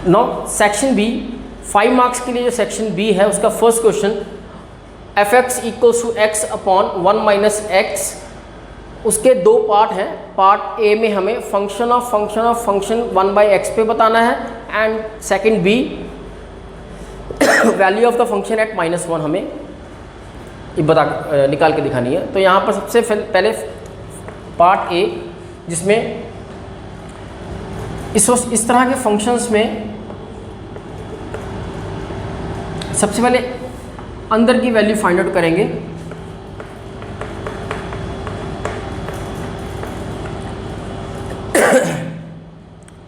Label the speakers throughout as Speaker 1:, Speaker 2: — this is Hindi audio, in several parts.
Speaker 1: नाउ सेक्शन बी, 5 मार्क्स के लिए जो सेक्शन बी है उसका first question, f x equals to x upon 1 minus x. उसके दो पार्ट हैं। पार्ट ए में हमें function of function 1 by x पे बताना है, and second b value of the function at -1 हमें निकाल के दिखानी है। तो यहाँ पर सबसे पहले पार्ट ए, जिसमें इस तरह के फंक्शंस में सबसे पहले अंदर की वैल्यू फाइंड आउट करेंगे।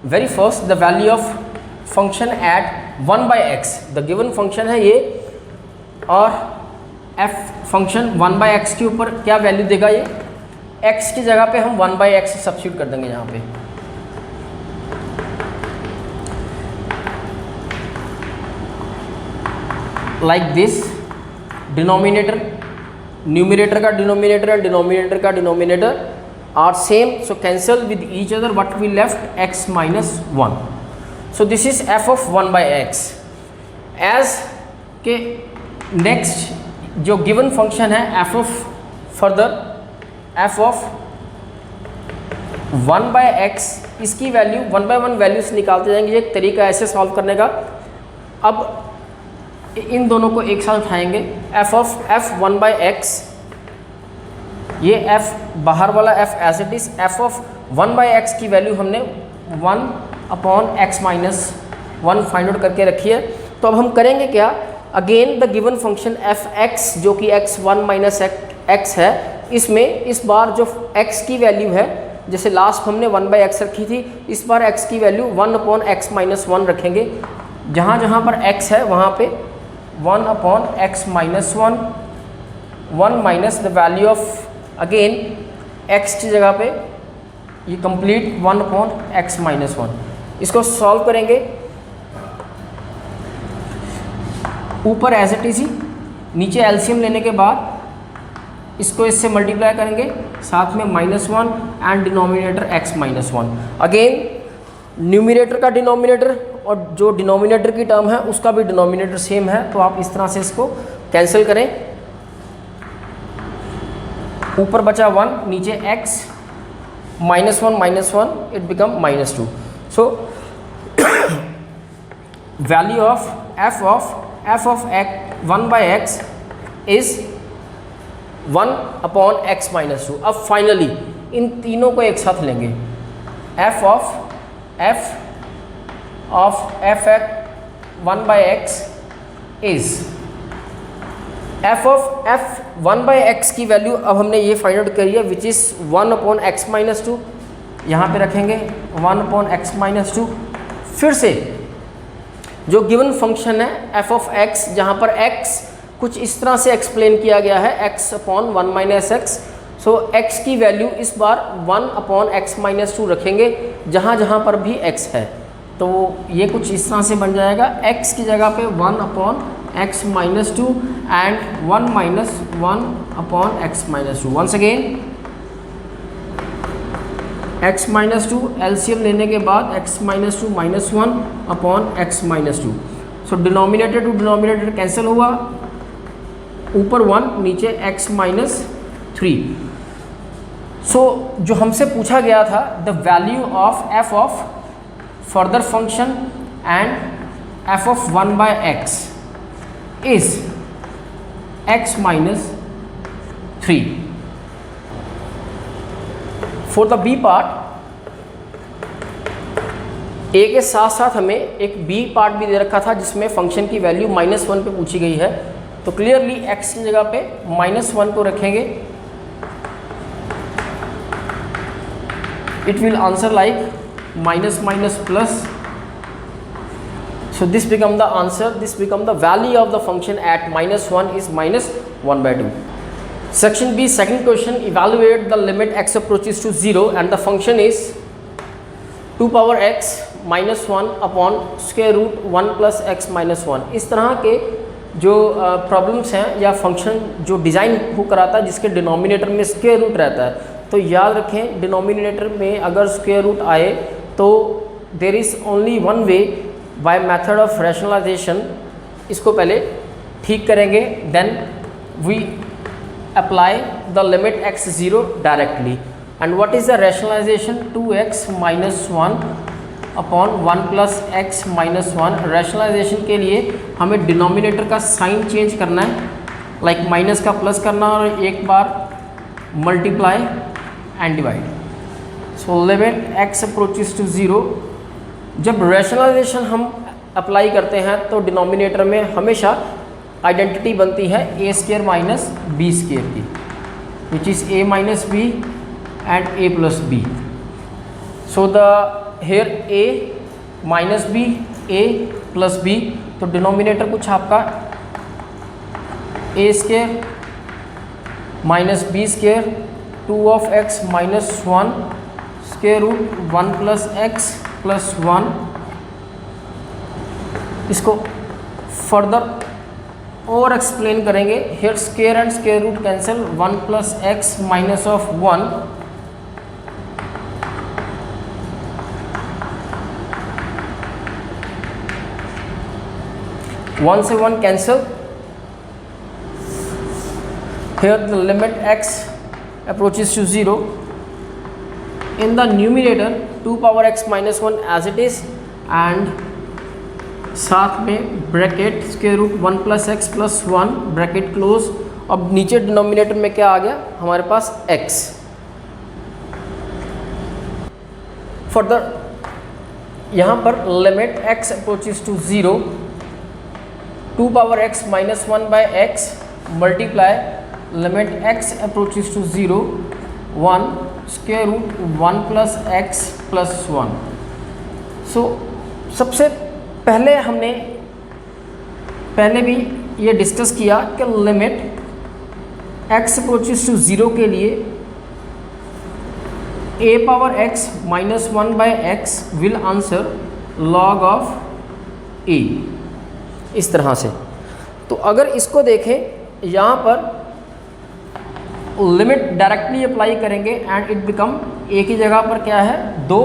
Speaker 1: Very first the value of function at 1 by x, the given function है ये, और एफ फंक्शन 1 बाई एक्स के ऊपर क्या वैल्यू देगा ये, एक्स की जगह पे हम 1 बाई एक्स सब्स्टिट्यूट कर देंगे यहाँ पे। लाइक दिस, डिनोमिनेटर न्यूमरेटर का डिनोमिनेटर एंड डिनोमिनेटर का denominator are same, so cancel with each other, what we left x minus 1. So this is f of 1 by x. as के next जो given function है f of further f of 1 by x, इसकी वैल्यू 1 by 1 वैल्यूज निकालते जाएंगे। एक तरीका ऐसे सॉल्व करने का। अब इन दोनों को एक साथ उठाएंगे, f of f 1 by x, ये f बाहर वाला f as it is, f of 1 by x की वैल्यू हमने 1 upon x minus 1 find out करके रखी है। तो अब हम करेंगे क्या, again the given function f x जो कि x 1 माइनस x है, इसमें इस बार जो x की वैल्यू है, जैसे लास्ट हमने 1 बाई एक्स रखी थी, इस बार x की वैल्यू 1 अपॉन x माइनस 1 रखेंगे। जहाँ जहाँ पर x है वहाँ पे 1 upon x minus 1 minus the value of again x की जगह पे ये कंप्लीट 1 अपॉन x माइनस 1। इसको सॉल्व करेंगे, ऊपर एज इट इज ही, नीचे एलसीएम लेने के बाद इसको इससे मल्टीप्लाई करेंगे, साथ में -1 and denominator x minus 1। Again numerator का डिनोमिनेटर और जो डिनोमिनेटर की टर्म है उसका भी डिनोमिनेटर सेम है, तो आप इस तरह से इसको कैंसिल करें। ऊपर बचा 1, नीचे x -1 it become -2। So value of f of x 1 by x is 1 upon x minus 2। अब फाइनली इन तीनों को एक साथ लेंगे, f f 1 by x is f of f 1 by x की वैल्यू अब हमने ये फाइंड आउट करी है, विच इज़ 1 अपॉन x माइनस 2। यहाँ पर रखेंगे 1 अपॉन x माइनस 2। फिर से जो गिवन फंक्शन है f ऑफ x, जहाँ पर x कुछ इस तरह से एक्सप्लेन किया गया है, x अपॉन 1 माइनस एक्स। सो x की वैल्यू इस बार 1 अपॉन x माइनस 2 रखेंगे जहाँ जहाँ पर भी x है। तो ये कुछ इस तरह से बन जाएगा, x की जगह पे 1 upon x minus 2 and 1 minus 1 upon x minus 2। Once again x minus 2 LCM लेने के बाद x minus 2 minus 1 upon x minus 2। So denominator to denominator cancel हुआ, ऊपर 1 नीचे x माइनस 3। सो जो हमसे पूछा गया था, the value of f of further function and f of 1 by x is x minus 3. For the b part, a के साथ साथ हमें एक b पार्ट भी दे रखा था जिसमें फंक्शन की वैल्यू -1 पे पूछी गई है। तो क्लियरली x की जगह पे -1 को रखेंगे। It will answer like minus plus. So this become the answer, this become the value of the function at -1 is -1/2. Section B, second question, evaluate the limit x approaches to 0 and the function is 2 power x -1 upon square root 1 plus x minus 1। इस तरह के जो प्रॉब्लम्स हैं या फंक्शन जो डिज़ाइन हो कराता है जिसके डिनोमिनेटर में स्क्वायर रूट रहता है, तो याद रखें डिनोमिनेटर में अगर स्क्वायर रूट आए तो there is only one way by method of rationalisation इसको पहले ठीक करेंगे, then we apply the limit x 0 directly. And what is the rationalisation? 2x minus 1 upon 1 plus x minus 1। Rationalisation के लिए हमें डिनोमिनेटर का साइन चेंज करना है, लाइक माइनस का प्लस करना और एक बार multiply and divide. So limit x approaches to 0। जब रैशनलाइजेशन हम अप्लाई करते हैं तो डिनोमिनेटर में हमेशा आइडेंटिटी बनती है a square minus b square की, which is a minus b and a plus b. So the here a minus b a plus b, तो डिनोमिनेटर कुछ आपका a square minus b square 2 of x minus 1 square root 1 plus x plus 1। इसको फर्दर और एक्सप्लेन करेंगे। Here square and square root cancel, 1 plus x minus of 1 1 से 1 cancel. Here the limit x approaches to 0. In the numerator 2 power x minus 1 as it is, and साथ में bracket square root 1 plus x plus 1 bracket close. अब नीचे डिनोमिनेटर में क्या आ गया हमारे पास x। फर्दर यहाँ पर limit x approaches to 0, 2 power x minus 1 by x multiply limit x approaches to 0 1 square root 1 plus x plus 1। So सबसे पहले हमने भी ये डिस्कस किया कि लिमिट x अप्रोचेस टू 0 के लिए a power x minus 1 by x will answer log of a, इस तरह से। तो अगर इसको देखें यहाँ पर लिमिट डायरेक्टली अप्लाई करेंगे एंड इट बिकम a की जगह पर क्या है 2,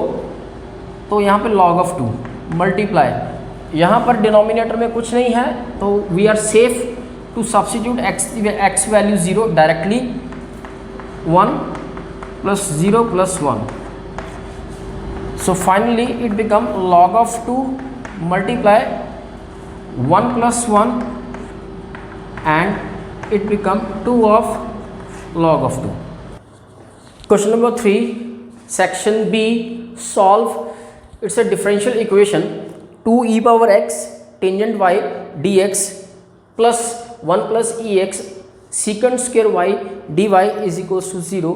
Speaker 1: तो यहाँ पे log ऑफ 2 मल्टीप्लाई, यहाँ पर डिनोमिनेटर में कुछ नहीं है तो we are safe to substitute x value 0 directly, 1 plus 0 plus 1। So finally it become log of 2 multiply 1 plus 1 and it become 2 of log of 2। Question number 3, section B, solve. It's a differential equation 2 e power x tangent y dx plus 1 plus ex secant square y dy is equals to 0.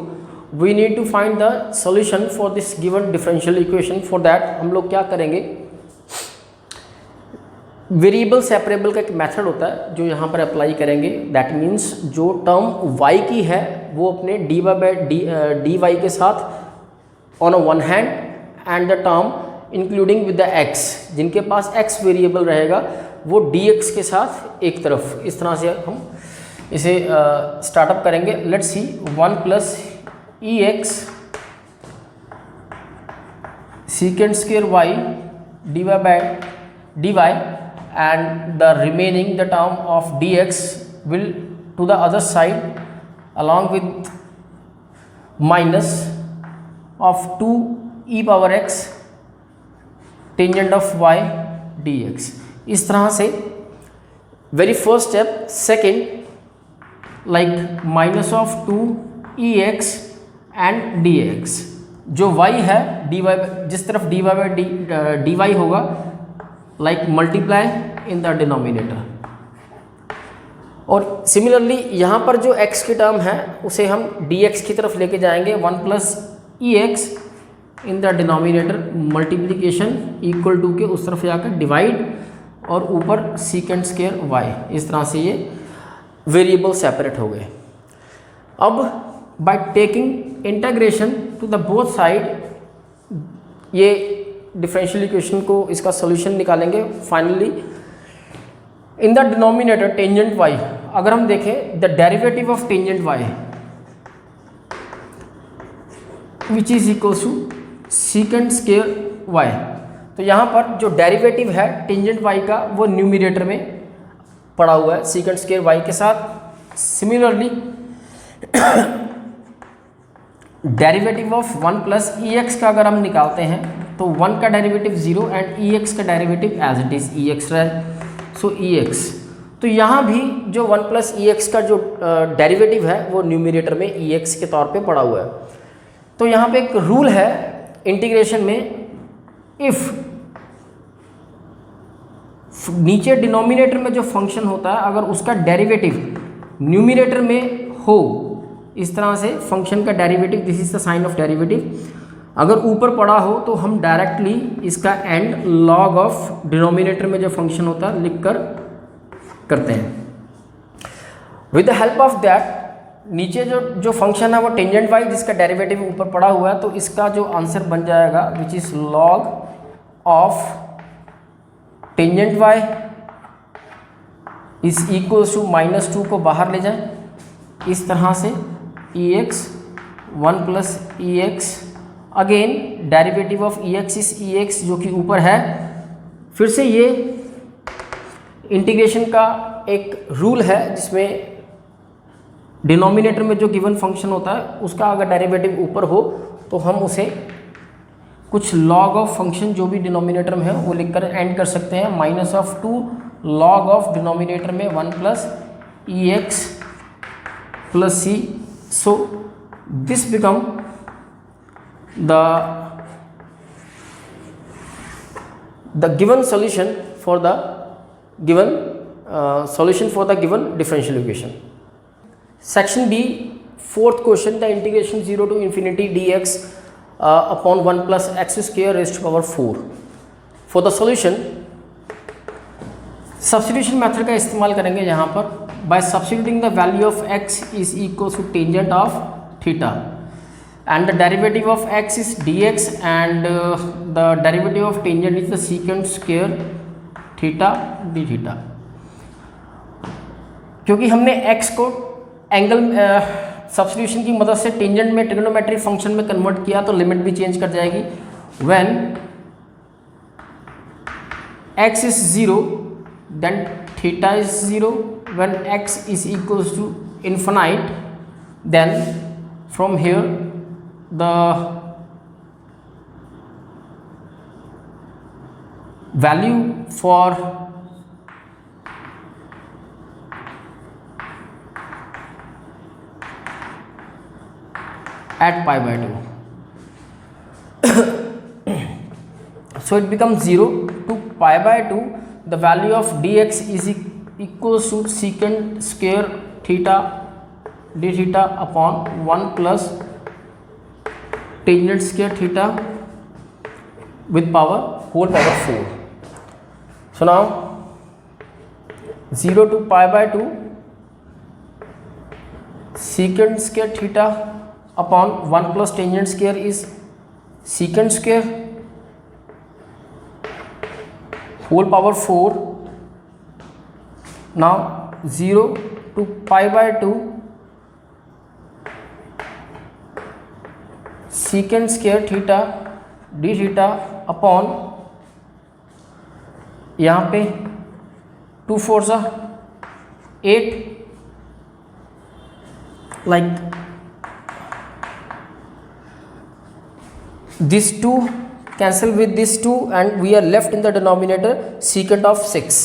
Speaker 1: We need to find the solution for this given differential equation. For that हम लोग क्या करेंगे, वेरिएबल सेपरेबल का एक मेथड होता है जो यहाँ पर अप्लाई करेंगे। दैट मीन्स जो टर्म y की है वो अपने dy वाई के साथ on one hand and the term including with the x, जिनके पास x वेरिएबल रहेगा वो dx के साथ एक तरफ। इस तरह से हम इसे स्टार्टअप करेंगे। Let's see 1 plus ex secant square y dy by dy and the remaining the term of dx will to the other side along with minus of 2 e power x tangent of y dx। इस तरह से very first step. Second like minus of 2 ex and dx, जो y है dy जिस तरफ dy होगा like multiply in the denominator. और सिमिलरली यहाँ पर जो x की टर्म है उसे हम dx की तरफ लेके जाएंगे। 1 plus ex in the denominator multiplication equal to के उस तरफ जाकर डिवाइड और ऊपर secant स्क्वायर y। इस तरह से ये वेरिएबल सेपरेट हो गए। अब by taking integration to the both side ये डिफरेंशियल इक्वेशन को इसका सॉल्यूशन निकालेंगे। Finally in the denominator tangent y, अगर हम देखें the derivative of tangent y which is equal to secant square y, तो यहाँ पर जो डेरिवेटिव है टेंजेंट y का वो न्यूमिनेटर में पड़ा हुआ है सीकेंट स्क्वायर y के साथ। Similarly derivative of 1 plus e x का अगर हम निकालते हैं तो 1 का डेरिवेटिव 0 एंड ई एक्स का derivative as it is e x रहे, सो ई एक्स। तो यहाँ भी जो 1 प्लस ई एक्स का जो डेरिवेटिव है वो न्यूमिनेटर में ई एक्स के तौर पे पड़ा हुआ है। तो यहाँ पे एक रूल है इंटीग्रेशन में, इफ़ नीचे डिनोमिनेटर में जो फंक्शन होता है अगर उसका डेरिवेटिव न्यूमिनेटर में हो, इस तरह से फंक्शन का derivative, this is the sign of derivative, अगर ऊपर पड़ा हो तो हम डायरेक्टली इसका एंड लॉग ऑफ डिनोमिनेटर में जो फंक्शन होता है लिख कर करते हैं। With the help of that नीचे जो फंक्शन है वो टेंजेंट वाई जिसका डेरिवेटिव ऊपर पड़ा हुआ है, तो इसका जो आंसर बन जाएगा which is log of tangent y is equals to -2 को बाहर ले जाएं इस तरह से e x 1 plus e x, again derivative of e x is e x जो कि ऊपर है। फिर से ये इंटीग्रेशन का एक रूल है जिसमें डिनोमिनेटर में जो गिवन फंक्शन होता है उसका अगर डेरिवेटिव ऊपर हो तो हम उसे कुछ लॉग ऑफ फंक्शन जो भी डिनोमिनेटर में है वो लिखकर एंड कर सकते हैं, -2 लॉग ऑफ डिनोमिनेटर में 1 plus e x plus c, so this become the given solution for the given differential equation. Section B, fourth question, the integration 0 to infinity dx upon 1 plus x square raised to power 4. For the solution substitution method का इस्तेमाल करेंगे यहाँ पर by substituting the value of x is equal to tangent of theta and the derivative of x is dx and the derivative of tangent is the secant square theta d theta. क्योंकि हमने x को एंगल सब्स्टिट्यूशन की मदद से टेंजेंट में ट्रिग्नोमेट्रिक फंक्शन में कन्वर्ट किया तो लिमिट भी चेंज कर जाएगी। When x is 0 then theta is 0, when x is equals to infinite then from here the value for at pi by 2 so it becomes 0 to pi by 2, the value of dx is equals to secant square theta d theta upon 1 plus tangent square theta with power whole power 4. So now 0 to pi by 2 secant square theta upon 1 plus tangent square is secant square whole power 4. Now 0 to pi by 2 secant square theta d theta upon यहाँ पे 2 4 सा 8 like this 2 cancel with this 2 and we are left in the denominator secant of 6,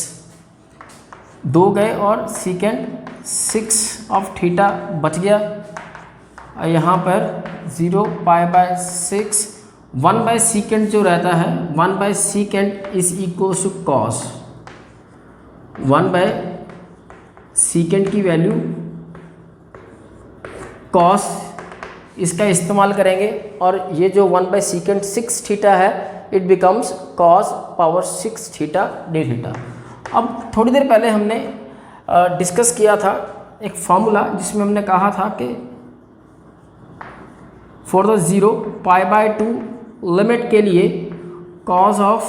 Speaker 1: 2 गए और secant 6 of theta बच गया। यहाँ पर 0 pi by 6 1 by secant जो रहता है 1 by secant is equals to cos 1 by secant की वैल्यू cos, इसका इस्तेमाल करेंगे और ये जो 1 by secant 6 थीटा है it becomes cos power 6 theta d theta. अब थोड़ी देर पहले हमने डिस्कस किया था एक फॉर्मूला जिसमें हमने कहा था कि for the 0 pi by 2 limit के लिए cos of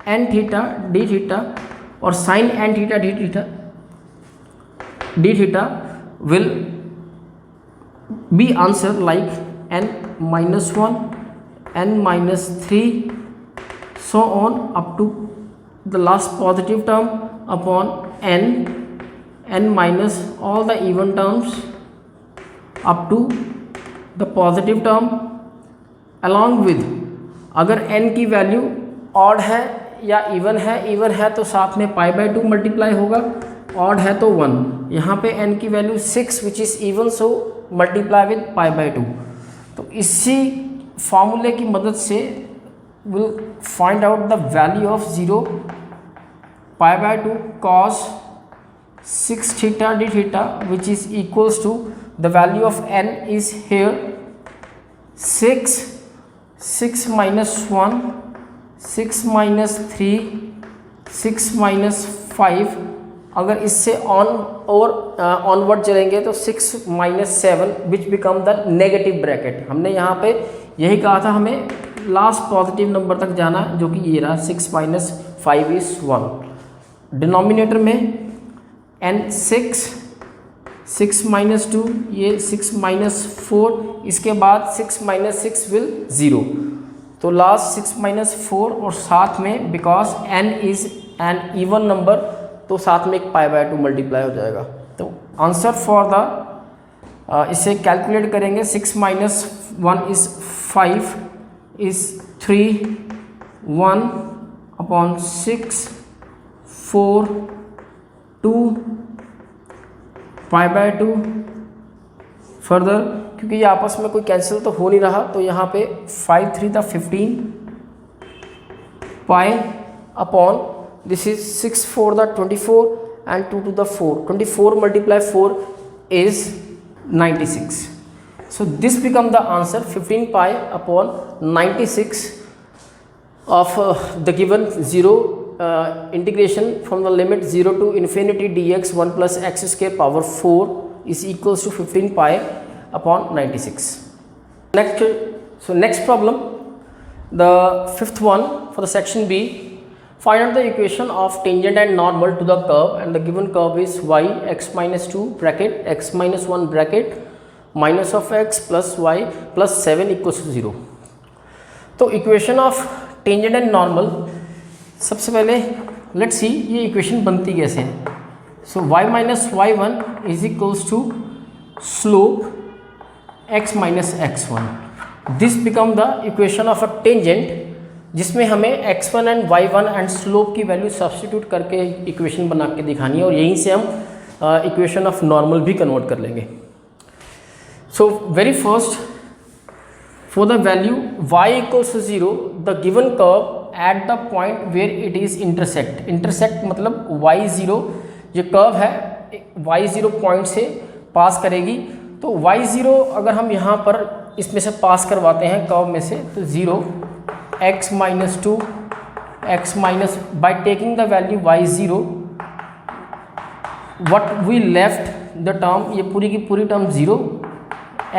Speaker 1: n theta d theta और sine n theta d theta will be answer like n minus 1, n minus 3, so on up to the last positive term upon n minus all the even terms up to the positive term along with, अगर n की वैल्यू ऑड है या इवन है तो साथ में π/2 मल्टीप्लाई होगा, ऑड है तो 1, यहाँ पे n की value 6 which is even, so multiply with π/2। तो इसी फार्मूले की मदद से will find out the value of 0 π/2 cos 6 theta d theta which is equals to the value of n is here 6 minus 1, 6 minus 3, 6 minus 5, अगर इससे ऑनवर्ड चलेंगे तो 6 minus 7 which become the negative bracket. हमने यहाँ पे यही कहा था हमें लास्ट पॉजिटिव नंबर तक जाना, जो कि ये रहा 6 minus 5 is 1। डिनोमिनेटर में n 6 minus 2, ये 6 minus 4, इसके बाद 6 minus 6 विल 0, तो लास्ट 6 minus 4 और साथ में because n is an even number तो साथ में एक π/2 मल्टीप्लाई हो जाएगा। तो आंसर फॉर द इसे कैलकुलेट करेंगे, 6 minus 1 is 5 is 3, 1 upon 6, 4, 2 π/2। Further क्योंकि ये आपस में कोई कैंसिल तो हो नहीं रहा, तो यहाँ पे 5 3 था 15 pi upon this is 6 4 the 24 and 2 to the 4, 24 multiply 4 is 96। So this become the answer 15 pi upon 96 of the given 0 integration from the limit 0 to infinity dx 1 plus x square power 4 is equals to 15 pi upon 96। Next problem, the fifth one for the section B. Find out the equation of tangent and normal to the curve, and the given curve is y x minus 2 bracket x minus 1 bracket minus of x plus y plus 7 equals to 0। तो equation of tangent and normal, सबसे पहले लेट्स सी ये इक्वेशन बनती कैसे है। सो y minus y1 is equals to slope x minus x1, this become the equation of a tangent, जिसमें हमें x1 and y1 and slope की वैल्यू सब्स्टिट्यूट करके इक्वेशन बना के दिखानी है, और यहीं से हम इक्वेशन ऑफ नॉर्मल भी कन्वर्ट कर लेंगे। So very first for the value y equals to 0 the given curve at the point where it is intersect मतलब y0 जो कर्व है y0 पॉइंट से पास करेगी। तो y0 अगर हम यहाँ पर इसमें से पास करवाते हैं कर्व में से, तो 0 x minus 2 x minus by taking the value y0 what we left the term, ये पूरी की पूरी term 0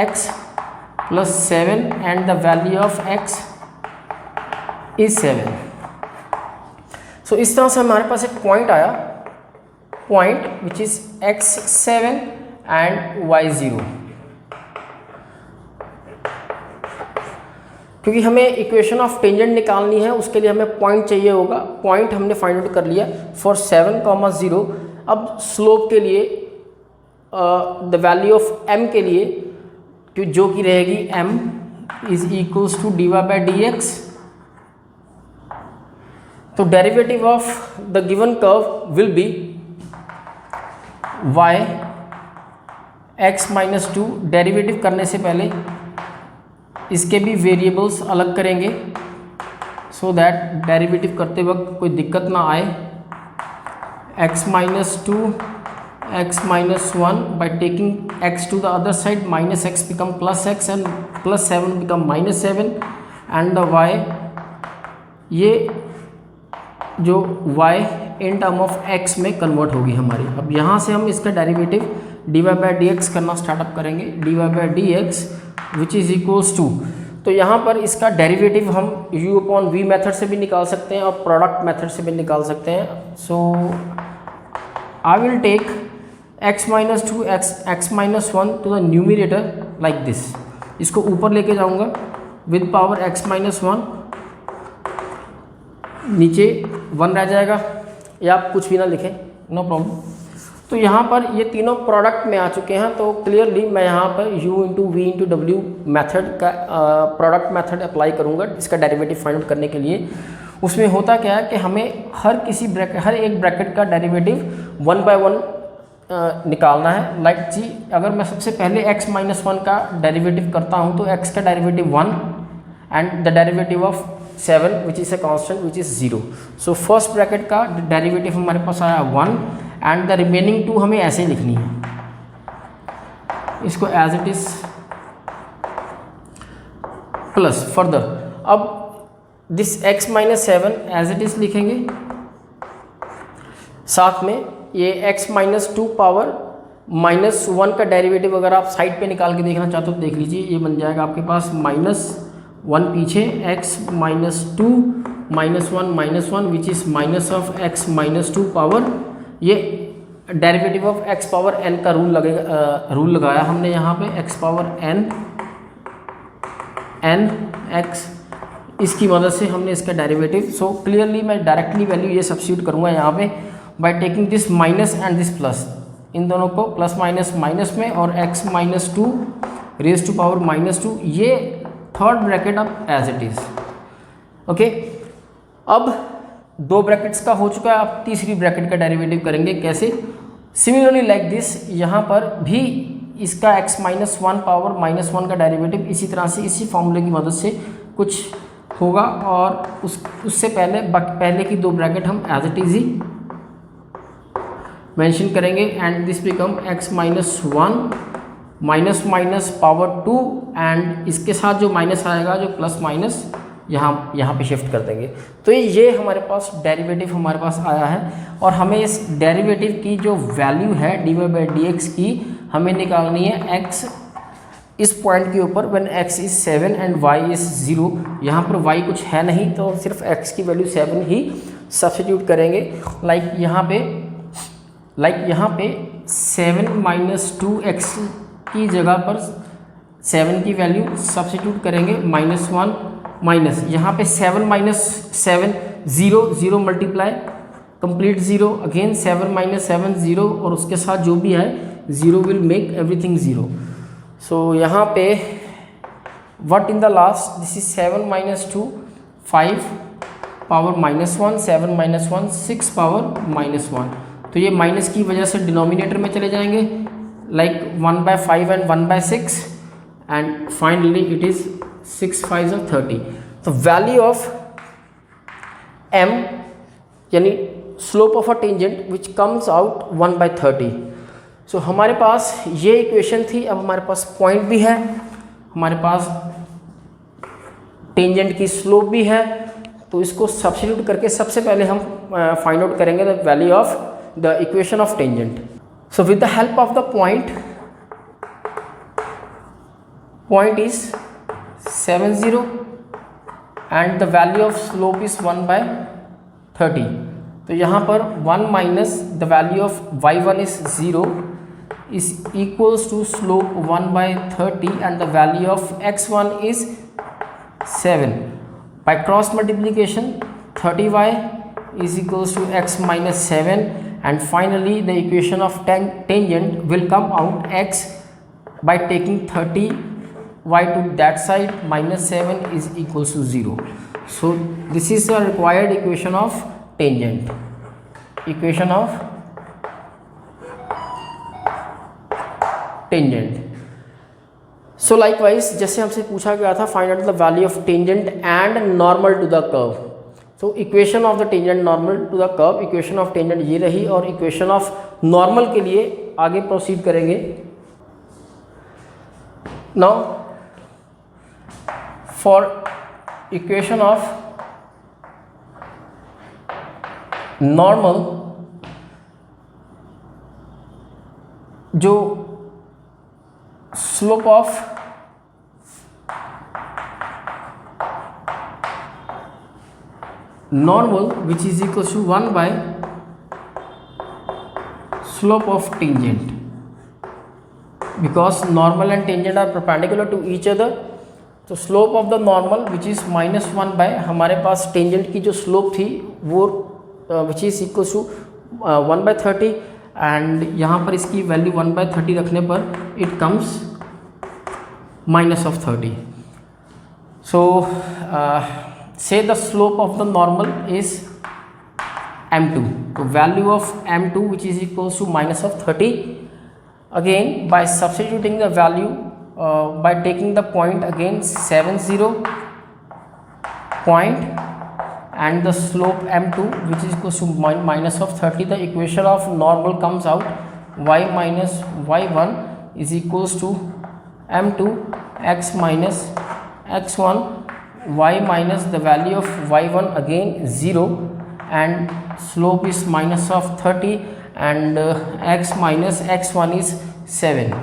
Speaker 1: x plus 7 and the value of x is 7। सो इस तरह से हमारे पास एक पॉइंट आया, point which is x7 and y0। क्योंकि हमें इक्वेशन ऑफ टेंजेंट निकालनी है, उसके लिए हमें पॉइंट चाहिए होगा। पॉइंट हमने फाइंड आउट कर लिया फॉर 7,0। अब स्लोप के लिए द वैल्यू ऑफ m के लिए जो कि रहेगी m is equals to dy/dx। तो derivative of the given curve will be y x minus 2। Derivative करने से पहले इसके भी वेरिएबल्स अलग करेंगे सो दैट डेरिवेटिव करते वक्त कोई दिक्कत ना आए। x minus 2 x minus 1 by taking x to the other side minus x become plus x and plus 7 become minus 7 and the y, ये जो y in term of x में कन्वर्ट होगी हमारी। अब यहाँ से हम इसका डेरिवेटिव dy/dx करना स्टार्टअप करेंगे, dy/dx which is equals to, तो यहाँ पर इसका डेरिवेटिव हम u/v मेथड से भी निकाल सकते हैं और प्रोडक्ट मेथड से भी निकाल सकते हैं। So I will take x minus 2 x minus 1 to the numerator like this, इसको ऊपर लेके जाऊँगा विद पावर x minus 1 नीचे 1 रह जाएगा, या आप कुछ भी ना लिखें, नो प्रॉब्लम। तो यहाँ पर ये तीनों प्रोडक्ट में आ चुके हैं, तो क्लियरली मैं यहाँ पर u इंटू वी इंटू डब्ल्यू मैथड का प्रोडक्ट मेथड अप्लाई करूँगा इसका डेरिवेटिव फाइंड आउट करने के लिए। उसमें होता क्या है कि हमें हर एक ब्रैकेट का डेरिवेटिव 1 बाय 1 निकालना है। लाइक जी, अगर मैं सबसे पहले x माइनस 1 का डेरिवेटिव करता हूँ तो x का derivative 1 and the derivative of 7 which is a constant which is 0। So first bracket का डेरिवेटिव हमारे पास आया 1 एंड द रिमेनिंग 2 हमें ऐसे ही लिखनी है, इसको as it is plus further. अब this x minus 7 as it is लिखेंगे, साथ में ये x माइनस 2 पावर माइनस 1 का डेरिवेटिव अगर आप साइड पे निकाल के देखना चाहते हो तो देख लीजिए, ये बन जाएगा आपके पास -1 पीछे x minus 2 -1 which is minus of x minus 2 power, ये derivative of x power n का रूल लगाया हमने यहाँ पे, x पावर n x, इसकी मदद से हमने इसका डेरिवेटिव। सो क्लियरली मैं डायरेक्टली वैल्यू ये सब्स्टिट्यूट करूँगा यहाँ पे by taking this minus and this plus, इन दोनों को प्लस माइनस माइनस में, और x minus 2 raise to power -2, ये थर्ड ब्रैकेट अब एज इट इज़। ओके, अब 2 ब्रैकेट्स का हो चुका है, अब तीसरी ब्रैकेट का डेरिवेटिव करेंगे कैसे। सिमिलरली लाइक दिस, यहाँ पर भी इसका x माइनस 1 पावर -1 का डेरिवेटिव इसी तरह से इसी फॉर्मूले की मदद से कुछ होगा, और उससे पहले की 2 ब्रैकेट हम एज इट इज ही मेंशन करेंगे and this become x minus 1 minus power 2 and इसके साथ जो माइनस आएगा, जो प्लस माइनस यहाँ पे शिफ्ट कर देंगे। तो ये हमारे पास डेरिवेटिव हमारे पास आया है, और हमें इस डेरिवेटिव की जो वैल्यू है dy/dx की हमें निकालनी है x इस पॉइंट के ऊपर when x is 7 and y is 0। यहाँ पर y कुछ है नहीं तो सिर्फ x की वैल्यू 7 ही सब्स्टिट्यूट करेंगे। लाइक यहाँ पे 7 माइनस 2x की जगह पर 7 की वैल्यू सब्स्टिट्यूट करेंगे, -1 माइनस यहाँ पे 7 minus 7 0 multiply complete 0, again 7 minus 7 0, और उसके साथ जो भी है 0 विल मेक एवरीथिंग 0। सो यहाँ पे what in the last, this is 7 minus 2 5 power -1, 7 minus 1 6 power -1। तो ये माइनस की वजह से डिनोमिनेटर में चले जाएंगे, like 1/5 and 1/6 and finally it is 6 5 30। तो वैल्यू ऑफ m यानी slope of a tangent which comes out 1/30। सो हमारे पास ये इक्वेशन थी। अब हमारे पास पॉइंट भी है, हमारे पास टेंजेंट की स्लोप भी है, तो इसको सब्स्टिट्यूट करके सबसे पहले हम फाइंड आउट करेंगे the value of the equation of tangent. So with the help of the point is 70 and the value of slope is 1/30। तो यहाँ पर 1 minus the value of y1 is 0 is equals to slope 1/30 and the value of x1 is 7. By cross multiplication 30y is equals to x minus 7, and finally the equation of tangent will come out x by taking 30y to that side minus 7 is equals to 0. So this is a required equation of tangent. Equation of tangent. So likewise जैसे हमसे पूछा गया था find out the value of tangent and normal to the curve. So equation of the tangent normal to the curve, equation of tangent ये रही, और इक्वेशन ऑफ नॉर्मल के लिए आगे प्रोसीड करेंगे। Now for equation of normal, जो slope of normal which is equals to 1 by slope of tangent, because normal and tangent are perpendicular to each other, तो slope of the normal which is -1 by, हमारे पास टेंजेंट की जो स्लोप थी वो which is equal to 1/30, and यहाँ पर इसकी वैल्यू 1/30 रखने पर it comes -30. So say the slope of the normal is m2. So value of m2 which is equals to -30. Again by substituting the value by taking the point again 70 point and the slope m2 which is equals to -30, the equation of normal comes out y minus y1 is equals to m2 x minus x1, y minus the value of y1 again 0, and slope is -30, and x minus x1 is 7.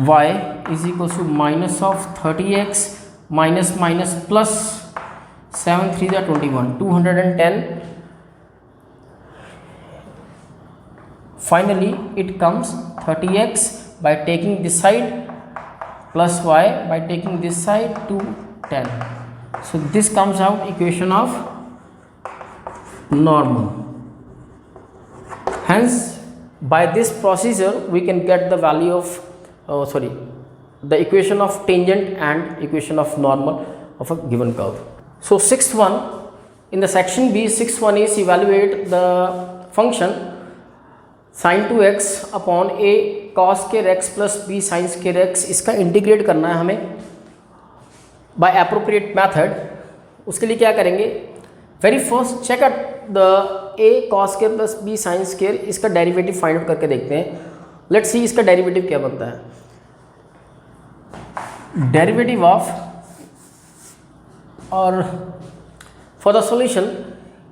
Speaker 1: Y is equal to -30x minus plus 7 3 are 21, 210. Finally it comes 30x by taking this side plus y by taking this side to 10. So this comes out equation of normal. Hence by this procedure we can get the value of the equation of tangent and equation of normal of a given curve. So sixth one, in the section B, sixth one is evaluate the function sin 2x upon a cos square x plus b sin square x. इसका इंटीग्रेट करना है हमें बाय एप्रोप्रिएट मैथड. उसके लिए क्या करेंगे, very first check out the a cos square plus b sin square, इसका डेरिवेटिव फाइंड आउट करके देखते हैं. लेट्स सी इसका डेरिवेटिव क्या बनता है. डेरिवेटिव ऑफ, और फॉर द सॉल्यूशन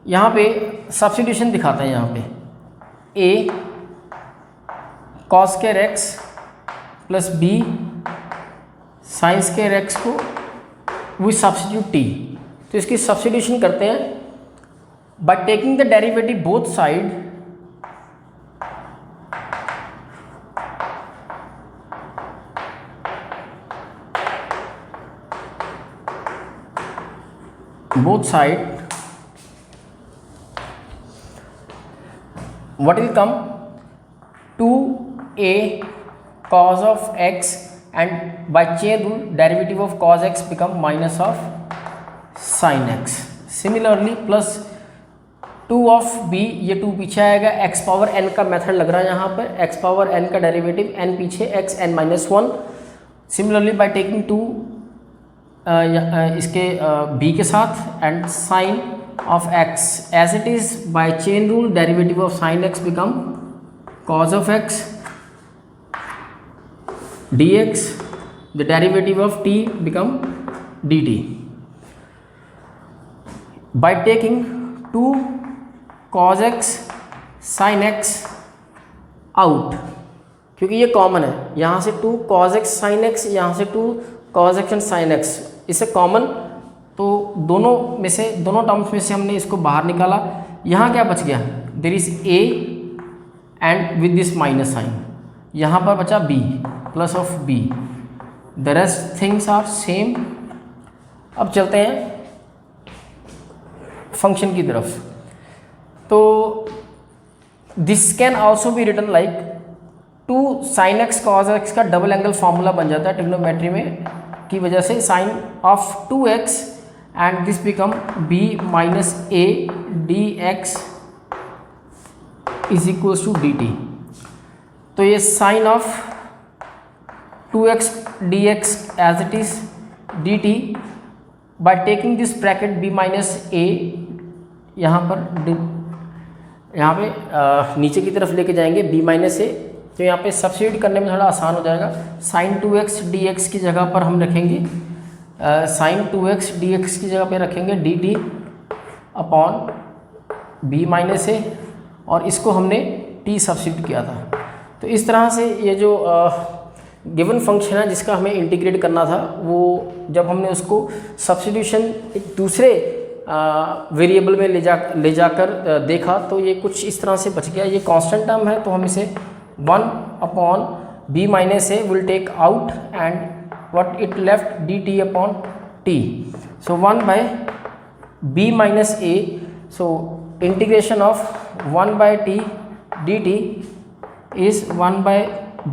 Speaker 1: यहाँ पे सब्स्टिट्यूशन दिखाते हैं. यहाँ पे a cos square x plus b sin square x को वी सब्स्टिट्यूट t. तो इसकी सब्स्टिट्यूशन करते हैं by taking the derivative both side, both side. What will come? 2a cos of x, and by chain rule derivative of cos x become minus of sin x. Similarly plus 2 of b, ये 2 पीछे आएगा, x पावर n का मेथड लग रहा है यहाँ पर, x पावर n का डेरिवेटिव n पीछे x n minus 1. Similarly by taking 2 इसके b के साथ and sine of x as it is by chain rule derivative of sine x become cos of x dx, the derivative of t become dt. By taking 2 cos x sin x out, क्योंकि ये कॉमन है, यहाँ से 2 cos x sin x, यहाँ से 2 cos x and sin x, इसे कॉमन, तो दोनों में से, दोनों टर्म्स में से हमने इसको बाहर निकाला. यहाँ क्या बच गया, there is a and with this minus sine, यहाँ पर बचा b plus of b, the rest things are same. अब चलते हैं फंक्शन की तरफ. तो this can also be written like 2 sin x cos x का डबल एंगल फॉर्मूला बन जाता है ट्रिग्नोमेट्री में की वजह से, sine of 2x and this become b minus a dx is equals to dt. तो ये sign of 2x dx as it is dt by taking this bracket b minus a, यहाँ पे नीचे की तरफ लेके जाएंगे b माइनस a, तो यहाँ पे सब्स्टिट्यूट करने में थोड़ा आसान हो जाएगा. साइन 2x dx की जगह पर हम रखेंगे साइन 2x dx की जगह पे रखेंगे dt upon b minus a, और इसको हमने t सब्स्टिट्यूट किया था. तो इस तरह से ये जो गिवन फंक्शन है जिसका हमें इंटीग्रेट करना था, वो जब हमने उसको सब्स्टिट्यूशन एक दूसरे वेरिएबल में ले जाकर देखा, तो ये कुछ इस तरह से बच गया. ये कांस्टेंट टर्म है, तो हम इसे 1 upon b minus a will take out and what it left dt upon t. So 1 by b minus a, so integration of 1 by t dt is 1 by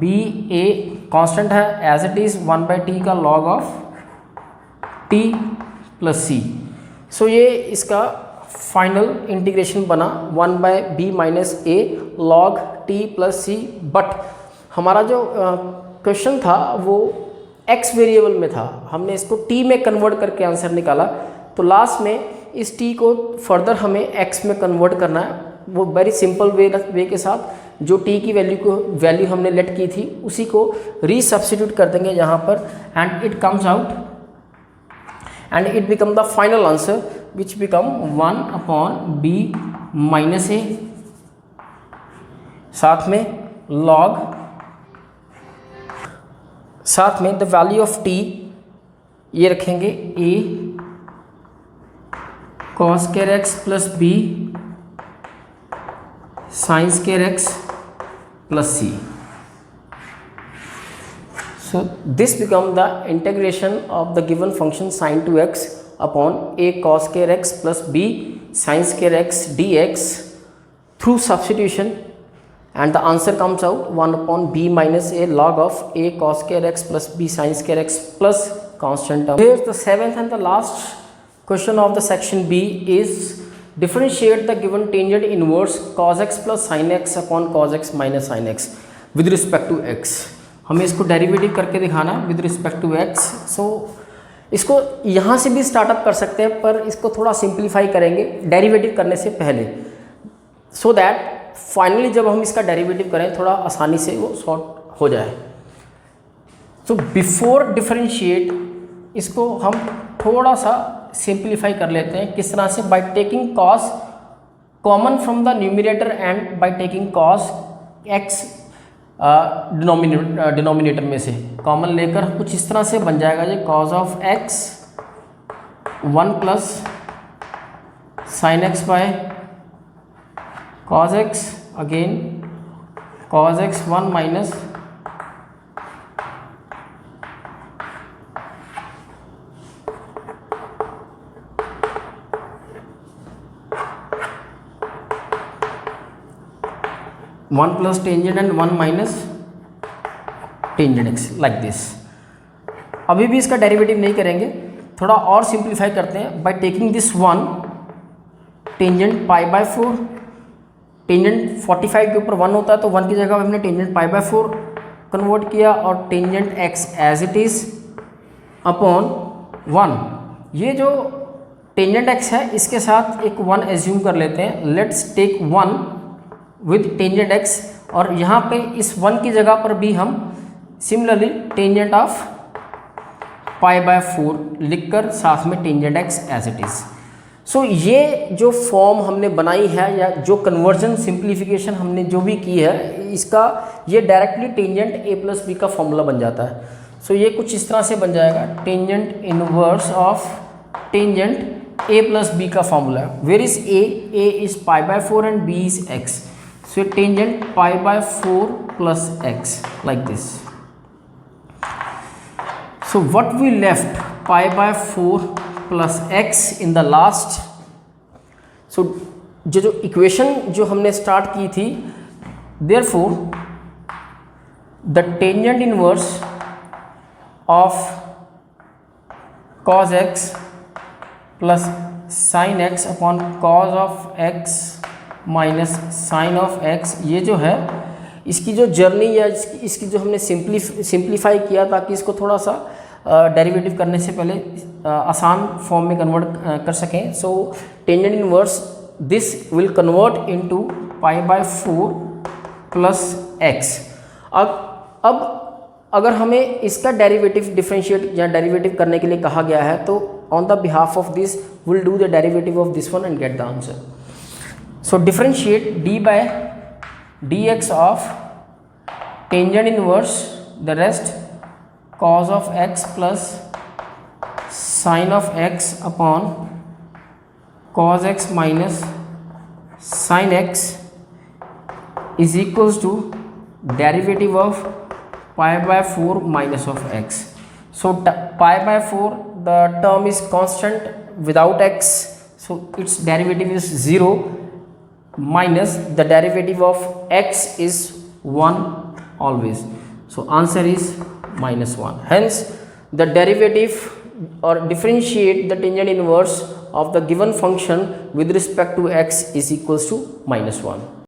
Speaker 1: b a constant है as it is 1 by t का log of t plus c. So ये इसका फाइनल इंटीग्रेशन बना 1 by b minus a log t plus c. But हमारा जो क्वेश्चन था वो x वेरिएबल में था, हमने इसको t में कन्वर्ट करके आंसर निकाला. तो लास्ट में इस t को फर्दर हमें x में कन्वर्ट करना है. वो वेरी सिंपल वे के साथ जो t की वैल्यू हमने लेट की थी उसी को रीसब्स्टिट्यूट कर देंगे यहाँ पर and it comes out and it become the final answer which become 1 upon b minus a, साथ में log, साथ में the value of t ये रखेंगे a cos square x plus b sin square x plus c. So this become the integration of the given function sin 2x upon a cos square x plus b sin square x dx through substitution, and the answer comes out 1 upon b minus a log of a cos square x plus b sin square x plus constant term. Here's the seventh and the last question of the section B is differentiate the given tangent inverse cos x plus sin x upon cos x minus sin x with respect to x. हमें इसको डेरिवेटिव करके दिखाना विद रिस्पेक्ट टू एक्स. सो इसको यहाँ से भी स्टार्टअप कर सकते हैं पर इसको थोड़ा सिंप्लीफाई करेंगे डेरिवेटिव करने से पहले, सो दैट फाइनली जब हम इसका डेरिवेटिव करें थोड़ा आसानी से वो सॉर्ट हो जाए. सो बिफोर डिफरेंशिएट इसको हम थोड़ा सा सिंप्लीफाई कर लेते हैं. किस तरह से? By taking cos common from the numerator and by taking cos x denominator में से कॉमन लेकर कुछ इस तरह से बन जाएगा ये cos of x 1 plus sine x by cos x again cos x 1 minus one plus tangent and 1 minus tangent x like this. अभी भी इसका डेरिवेटिव नहीं करेंगे, थोड़ा और सिंप्लीफाई करते हैं bye taking this 1 tangent pi by 4. Tangent 45 के ऊपर 1 होता है तो 1 की जगह हमने टेंजेंट पाई बाय 4 कन्वर्ट किया और tangent x as it is upon 1. ये जो टेंजेंट एक्स है इसके साथ एक 1 एज्यूम कर लेते हैं. Let's take 1 with tangent x और यहाँ पे इस 1 की जगह पर भी हम similarly tangent of pi by 4 लिखकर साथ में tangent x as it is. So ये जो फॉर्म हमने बनाई है या जो कन्वर्जन सिंप्लीफिकेशन हमने जो भी की है इसका ये directly tangent a plus b का फॉर्मूला बन जाता है. सो ये कुछ इस तरह से बन जाएगा tangent inverse of tangent a plus b का formula. Where is a is pi by 4 and b is x. So tangent pi by 4 plus x like this. So what we left pi by 4 plus x in the last. So जो इक्वेशन जो हमने स्टार्ट की थी therefore the tangent inverse of cos x plus sin x upon cos of x minus sine of x, ये जो है इसकी जो जर्नी या इसकी जो हमने सिंप्लीफाई किया ताकि इसको थोड़ा सा डेरिवेटिव करने से पहले आसान फॉर्म में कन्वर्ट कर सकें. So tangent inverse this will convert into pi by 4 plus x. अब अगर हमें इसका डेरिवेटिव डिफरेंशिएट या डेरिवेटिव करने के लिए कहा गया है तो on the behalf of this will do the derivative of this one and get the answer. So differentiate d by dx of tangent inverse the rest cos of x plus sin of x upon cos x minus sin x is equals to derivative of pi by 4 minus of x. So pi by 4, the term is constant without x, so its derivative is 0, minus the derivative of x is 1 always. So answer is minus 1. Hence the derivative or differentiate the tangent inverse of the given function with respect to x is equals to minus 1.